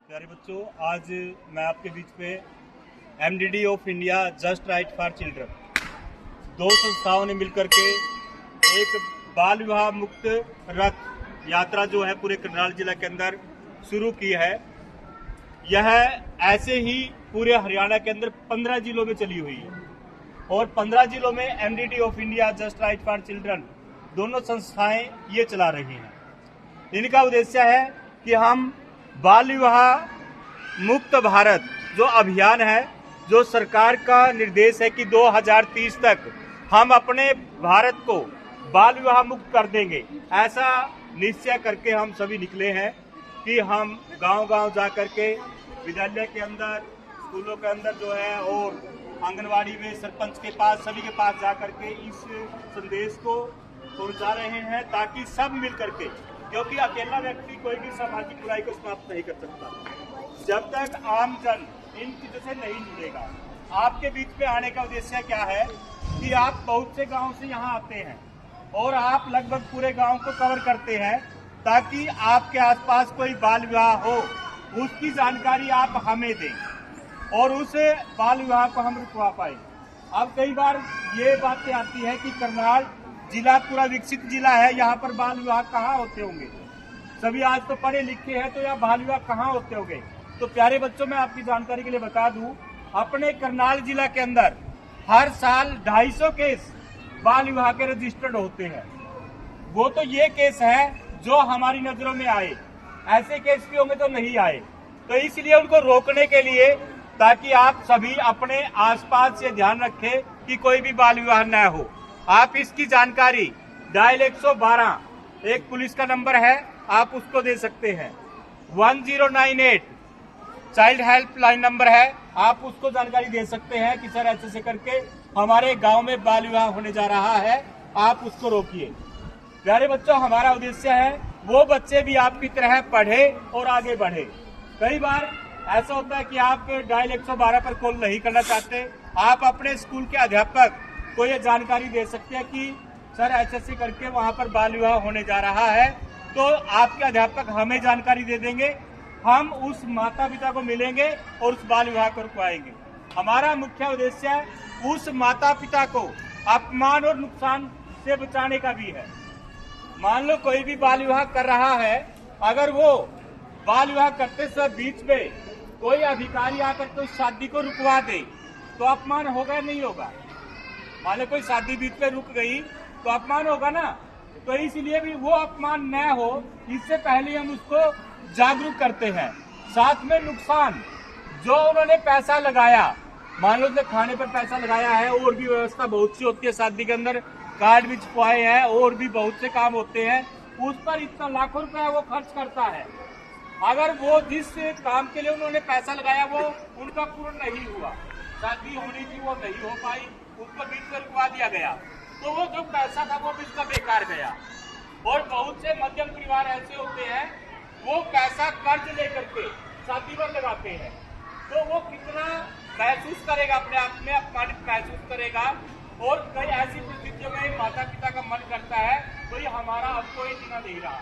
प्यारे बच्चों, आज मैं आपके बीच पे MDD of India just right for children दो संस्थाओं ने मिलकर के एक बाल विवाह मुक्त रथ यात्रा जो है पूरे करनाल जिला के अंदर शुरू की है। यह ऐसे ही पूरे हरियाणा के अंदर 15 जिलों में चली हुई है और 15 जिलों में MDD of India just right for children दोनों संस्थाएं ये चला रही हैं। इनका उद्देश्य है कि हम बाल विवाह मुक्त भारत जो अभियान है, जो सरकार का निर्देश है कि 2030 तक हम अपने भारत को बाल विवाह मुक्त कर देंगे, ऐसा निश्चय करके हम सभी निकले हैं कि हम गांव-गांव जा करके विद्यालय के अंदर, स्कूलों के अंदर जो है और आंगनवाड़ी में सरपंच के पास, सभी के पास जा करके इस संदेश को पहुंचा रहे हैं ताकि सब मिल करके, क्योंकि अकेला व्यक्ति कोई भी सामाजिक बुराई को समाप्त नहीं कर सकता जब तक आम जन इन चीजों से नहीं जुड़ेगा। आपके बीच में आने का उद्देश्य क्या है कि आप बहुत से गांव से यहाँ आते हैं और आप लगभग पूरे गांव को कवर करते हैं ताकि आपके आसपास कोई बाल विवाह हो उसकी जानकारी आप हमें दें और उस बाल विवाह को हम रुकवा पाए। अब कई बार ये बातें आती है कि करनाल जिला पूरा विकसित जिला है, यहाँ पर बाल विवाह कहाँ होते होंगे, सभी आज तो पढ़े लिखे हैं तो यहाँ बाल विवाह कहाँ होते होंगे। तो प्यारे बच्चों, मैं आपकी जानकारी के लिए बता दूं, अपने करनाल जिला के अंदर हर साल 250 केस बाल विवाह के रजिस्टर्ड होते हैं। वो तो ये केस है जो हमारी नजरों में आए, ऐसे केस भी होंगे तो नहीं आए। तो इसलिए उनको रोकने के लिए, ताकि आप सभी अपने आसपास ये ध्यान रखें कि कोई भी बाल विवाह न हो, आप इसकी जानकारी डायल 112 एक पुलिस का नंबर है, आप उसको दे सकते हैं। 1098 चाइल्ड हेल्पलाइन नंबर है, आप उसको जानकारी दे सकते हैं कि सर ऐसे करके हमारे गांव में बाल विवाह होने जा रहा है, आप उसको रोकिए। प्यारे बच्चों, हमारा उद्देश्य है वो बच्चे भी आपकी तरह पढ़े और आगे बढ़े। कई बार ऐसा होता है कि आप डायल 112 पर कॉल नहीं करना चाहते, आप अपने स्कूल के अध्यापक को ये जानकारी दे सकते हैं कि सर ऐसे करके वहां पर बाल विवाह होने जा रहा है, तो आपके अध्यापक हमें जानकारी दे देंगे, हम उस माता पिता को मिलेंगे और उस बाल विवाह को रुकवाएंगे। हमारा मुख्य उद्देश्य उस माता पिता को अपमान और नुकसान से बचाने का भी है। मान लो कोई भी बाल विवाह कर रहा है, अगर वो बाल विवाह करते समय बीच में कोई अधिकारी आकर तो शादी को रुकवा दे तो अपमान होगा या नहीं होगा। मान लो कोई शादी बीच में रुक गई तो अपमान होगा ना। तो इसलिए भी वो अपमान न हो, इससे पहले हम उसको जागरूक करते हैं। साथ में नुकसान जो उन्होंने पैसा लगाया, मान लो खाने पर पैसा लगाया है, और भी व्यवस्था बहुत सी होती है शादी के अंदर, कार्ड भी छपवाए हैं और भी बहुत से काम होते हैं, उस पर इतना लाखों रुपया वो खर्च करता है। अगर वो जिस काम के लिए उन्होंने पैसा लगाया वो उनका पूर्ण नहीं हुआ, शादी होनी थी वो नहीं हो पाई, उसको बीच में रुकवा दिया गया, तो वो जो पैसा था वो भी उसका बेकार गया। और बहुत से मध्यम परिवार ऐसे होते हैं वो पैसा कर्ज लेकर के शादी पर लगाते हैं, तो वो कितना महसूस करेगा, अपने आप में अपमानित महसूस करेगा। और कई ऐसी परिस्थितियों में माता पिता का मन करता है तो ये हमारा अब कोई जीना नहीं रहा,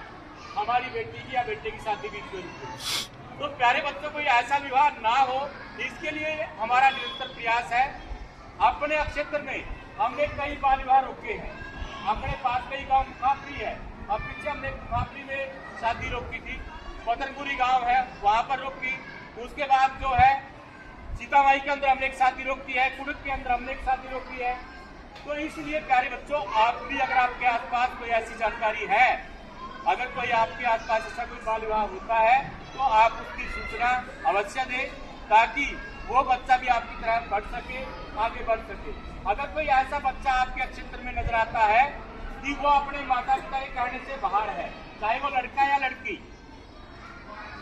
हमारी बेटी की या बेटे की शादी बीच में रुकी। तो प्यारे बच्चों, कोई ऐसा विवाह ना हो, इसके लिए हमारा निरंतर प्रयास है। अपने क्षेत्र में हमने कई बाल विवाह रोके हैं, अपने पास कई गांव मुखाफरी है, अब पीछे हमने मुखाफरी में शादी रोकी थी, पतनपुरी गांव है वहां पर रोकी, उसके बाद जो है सीतामाई के अंदर हमने एक शादी रोकी है, कुड़क के अंदर हमने एक शादी रोकी है। तो इसलिए प्यारे बच्चों, आप भी अगर आपके आसपास कोई ऐसी जानकारी है, अगर कोई आपके आसपास ऐसा कोई बाल विवाह होता है तो आप उसकी सूचना अवश्य दें ताकि वो बच्चा भी आपकी तरह बढ़ सके, आगे बढ़ सके। अगर कोई ऐसा बच्चा आपके क्षेत्र में नजर आता है कि वो अपने माता पिता के कहने से बाहर है, चाहे वो लड़का या लड़की,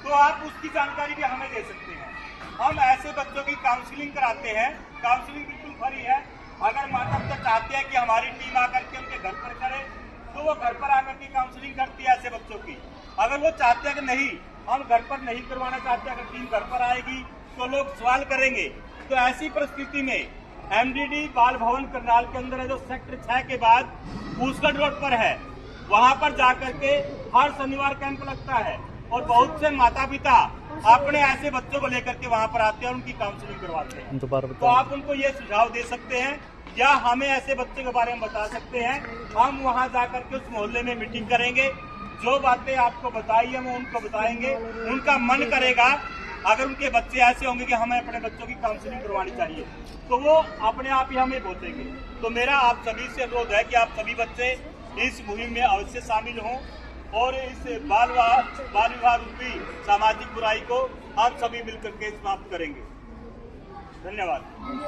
तो आप उसकी जानकारी भी हमें दे सकते हैं। हम ऐसे बच्चों की काउंसलिंग कराते हैं, काउंसलिंग बिल्कुल फ्री है। अगर माता पिता चाहते हैं कि हमारी टीम आकर के उनके घर पर करे तो वो घर पर आकर के काउंसलिंग करती है ऐसे बच्चों की। अगर वो चाहते हैं कि नहीं, हम घर पर नहीं करवाना चाहते, अगर टीम घर पर आएगी तो लोग सवाल करेंगे, तो ऐसी परिस्थिति में एमडीडी बाल भवन करनाल के अंदर है, जो सेक्टर 6 के बाद पूसगढ़ रोड पर है, वहां पर जाकर के हर शनिवार कैंप लगता है और बहुत से माता पिता अपने ऐसे बच्चों को लेकर के वहाँ पर आते हैं और उनकी काउंसलिंग करवाते हैं। तो आप उनको ये सुझाव दे सकते हैं या हमें ऐसे बच्चे के बारे में बता सकते हैं, हम वहाँ जाकर के उस मोहल्ले में मीटिंग करेंगे, जो बातें आपको बताई है वो उनको बताएंगे। उनका मन करेगा, अगर उनके बच्चे ऐसे होंगे कि हमें अपने बच्चों की काउंसलिंग करवानी चाहिए, तो वो अपने आप ही हमें बोलेंगे। तो मेरा आप सभी से अनुरोध है कि आप सभी बच्चे इस मुहिम में अवश्य शामिल हों और इस बाल विवाह रूपी सामाजिक बुराई को हम सभी मिलकर के समाप्त करेंगे। धन्यवाद।